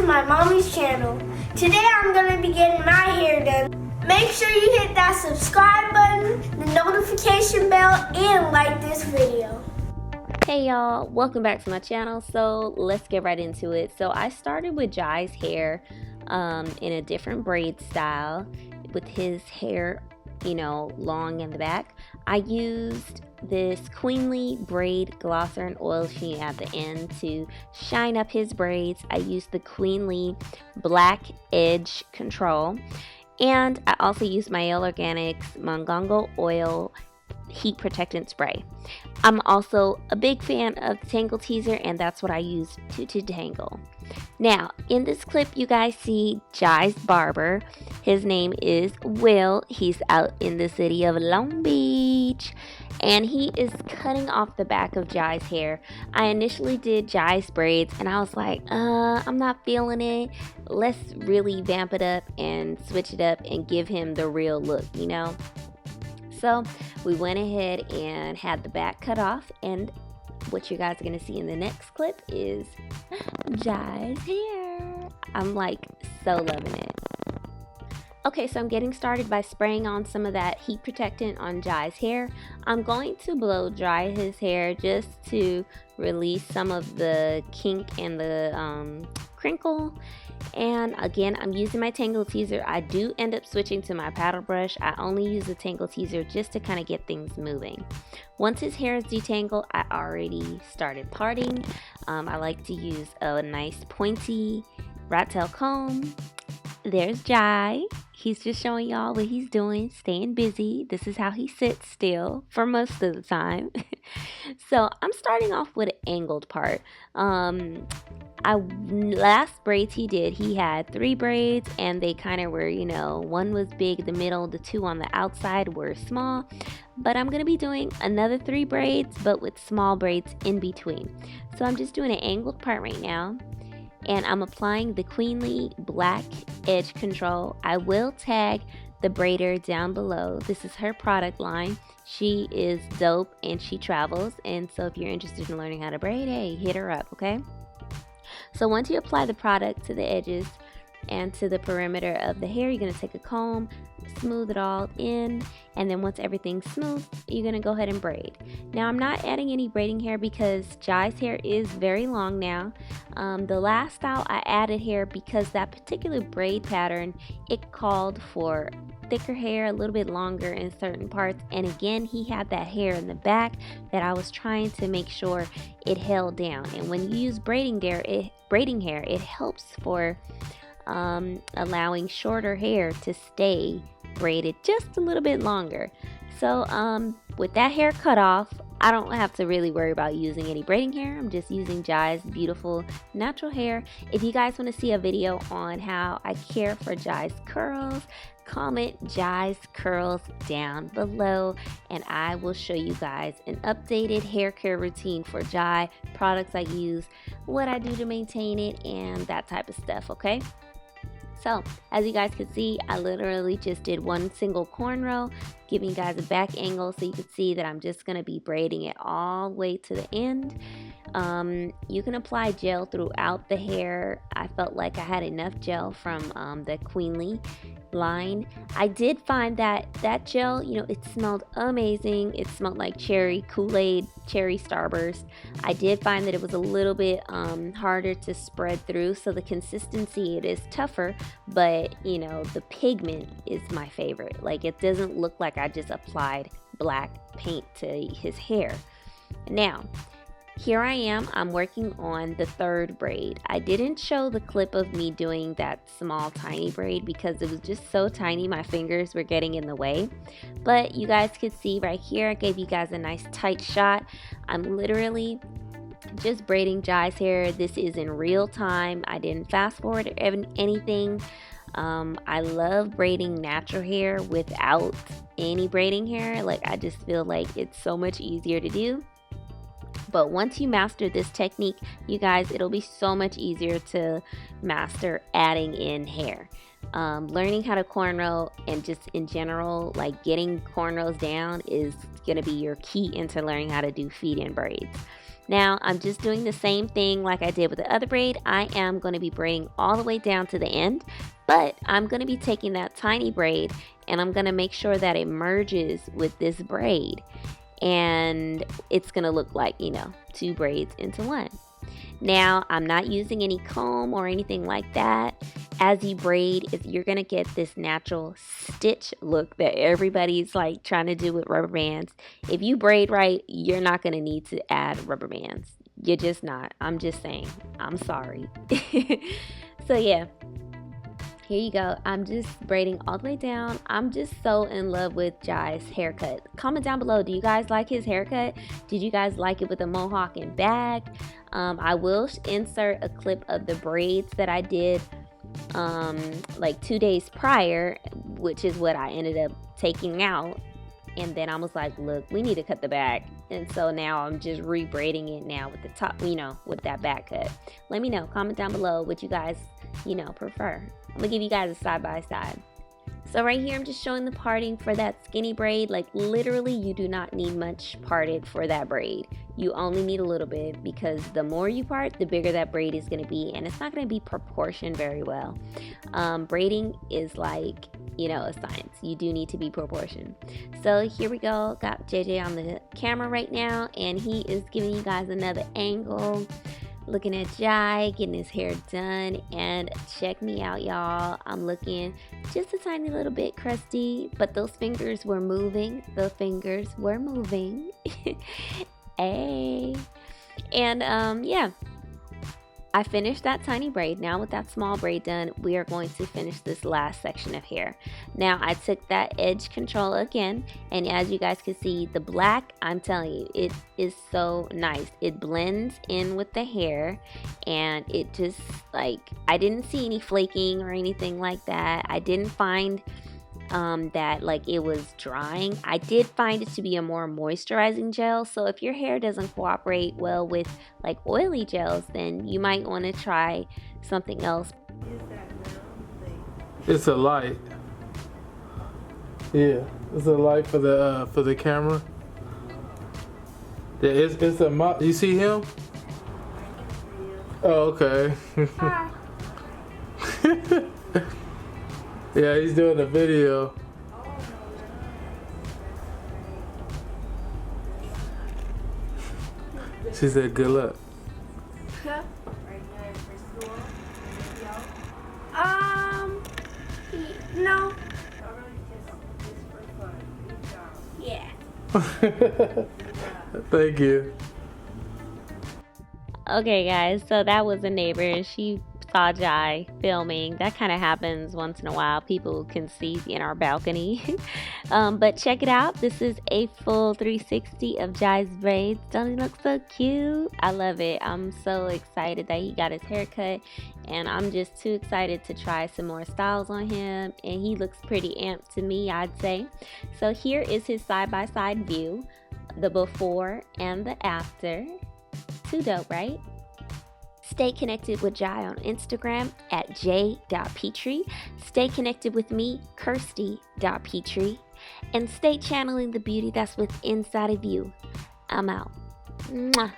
my mommy's channel. Today I'm going to be getting my hair done. Make sure you hit that subscribe button, the notification bell, and like this video. Hey y'all, welcome back to my channel. So let's get right into it. So I started with Jai's hair in a different braid style with his hair, long in the back. I used this Queenly braid glosser and oil sheen at the end to shine up his braids. I used the Queenly black edge control, and I also used Mielle Organics Mongongo oil heat protectant spray. I'm also a big fan of the tangle teaser, and that's what I use to detangle. Now, in this clip, you guys see Jai's barber. His name is Will. He's out in the city of Long Beach, and he is cutting off the back of Jai's hair. I initially did Jai's braids, and I was like, I'm not feeling it. Let's really vamp it up and switch it up and give him the real look, So we went ahead and had the back cut off, and what you guys are going to see in the next clip is Jai's hair. I'm so loving it. Okay, so I'm getting started by spraying on some of that heat protectant on Jai's hair. I'm going to blow dry his hair just to release some of the kink and the crinkle. And again, I'm using my tangle teaser. I do end up switching to my paddle brush. I only use the tangle teaser just to kind of get things moving. Once his hair is detangled, I already started parting. I like to use a nice pointy rat tail comb. There's Jai. He's just showing y'all what he's doing, staying busy. This is how he sits still for most of the time. So I'm starting off with an angled part. Last braids he did, he had 3 braids, and they kind of were, one was big, the middle, the 2 on the outside were small. But I'm going to be doing another 3 braids, but with small braids in between. So I'm just doing an angled part right now. And I'm applying the Queenly black edge control. I will tag the braider down below. This is her product line. She is dope and she travels. And so if you're interested in learning how to braid, hey, hit her up, okay? So once you apply the product to the edges and to the perimeter of the hair, you're going to take a comb, smooth it all in, and then once everything's smooth, you're going to go ahead and braid. Now, I'm not adding any braiding hair because Jai's hair is very long now. The last style I added hair because that particular braid pattern, it called for thicker hair, a little bit longer in certain parts, and again, he had that hair in the back that I was trying to make sure it held down. And when you use braiding hair, it helps for allowing shorter hair to stay braided just a little bit longer. So with that hair cut off, I don't have to really worry about using any braiding hair. I'm just using Jai's beautiful natural hair. If you guys want to see a video on how I care for Jai's curls, comment Jai's curls down below, and I will show you guys an updated hair care routine for Jai, products I use, what I do to maintain it, and that type of stuff, okay? So, as you guys can see, I literally just did one single cornrow, giving you guys a back angle so you can see that I'm just going to be braiding it all the way to the end. You can apply gel throughout the hair. I felt like I had enough gel from the Queenly line. I did find that gel, it smelled amazing. It smelled like cherry Kool-Aid, cherry Starburst. I did find that it was a little bit harder to spread through, so the consistency, it is tougher, but the pigment is my favorite. It doesn't look like I just applied black paint to his hair. Now, here I am, I'm working on the 3rd braid. I didn't show the clip of me doing that small tiny braid because it was just so tiny, my fingers were getting in the way. But you guys could see right here, I gave you guys a nice tight shot. I'm literally just braiding Jai's hair. This is in real time. I didn't fast forward anything. I love braiding natural hair without any braiding hair. I just feel like it's so much easier to do. But once you master this technique, you guys, it'll be so much easier to master adding in hair. Learning how to cornrow and just in general, getting cornrows down is going to be your key into learning how to do feed-in braids. Now I'm just doing the same thing like I did with the other braid. I am going to be braiding all the way down to the end, but I'm going to be taking that tiny braid and I'm going to make sure that it merges with this braid, and it's going to look like, you know, two braids into one. Now I'm not using any comb or anything like that. As you braid, you're gonna get this natural stitch look that everybody's like trying to do with rubber bands. If you braid right, you're not gonna need to add rubber bands. You're just not. I'm just saying. I'm sorry. So yeah, here you go. I'm just braiding all the way down. I'm just so in love with Jai's haircut. Comment down below, do you guys like his haircut? Did you guys like it with a mohawk and bag? I will insert a clip of the braids that I did like 2 days prior, which is what I ended up taking out. And then I was like, look, we need to cut the back. And so now I'm just re-braiding it now with the top, you know, with that back cut. Let me know, comment down below what you guys, you know, prefer. I'm gonna give you guys a side by side. So right here, I'm just showing the parting for that skinny braid. Like literally, you do not need much parted for that braid. You only need a little bit, because the more you part, the bigger that braid is gonna be, and it's not gonna be proportioned very well. Braiding is like, you know, a science. You do need to be proportioned. So here we go. Got JJ on the camera right now, and he is giving you guys another angle. Looking at Jai getting his hair done, and check me out, y'all. I'm looking just a tiny little bit crusty, but those fingers were moving. The fingers were moving. Hey. And yeah, I finished that tiny braid. Now with that small braid done, we are going to finish this last section of hair. Now I took that edge control again, and as you guys can see, the black, I'm telling you, it is so nice. It blends in with the hair, and it just, like, I didn't see any flaking or anything like that. I didn't find that like it was drying. I did find it to be a more moisturizing gel, so if your hair doesn't cooperate well with like oily gels, then you might want to try something else. It's a light. Yeah, it's a light for the camera. Yeah, it's a you see him? Oh, okay. Hi. Yeah, he's doing a video. She said good luck. Huh? No. Yeah. Thank you. Okay guys, so that was a neighbor, and she saw Jai filming. That kind of happens once in a while. People can see in our balcony. But check it out. This is a full 360 of Jai's braids. Don't he look so cute? I love it. I'm so excited that he got his haircut, and I'm just too excited to try some more styles on him, and he looks pretty amped to me, I'd say. So here is his side-by-side view, the before and the after. Too dope, right? Stay connected with Jai on Instagram at j.petrie. Stay connected with me, kirsty.petrie. And stay channeling the beauty that's within inside of you. I'm out. Mwah.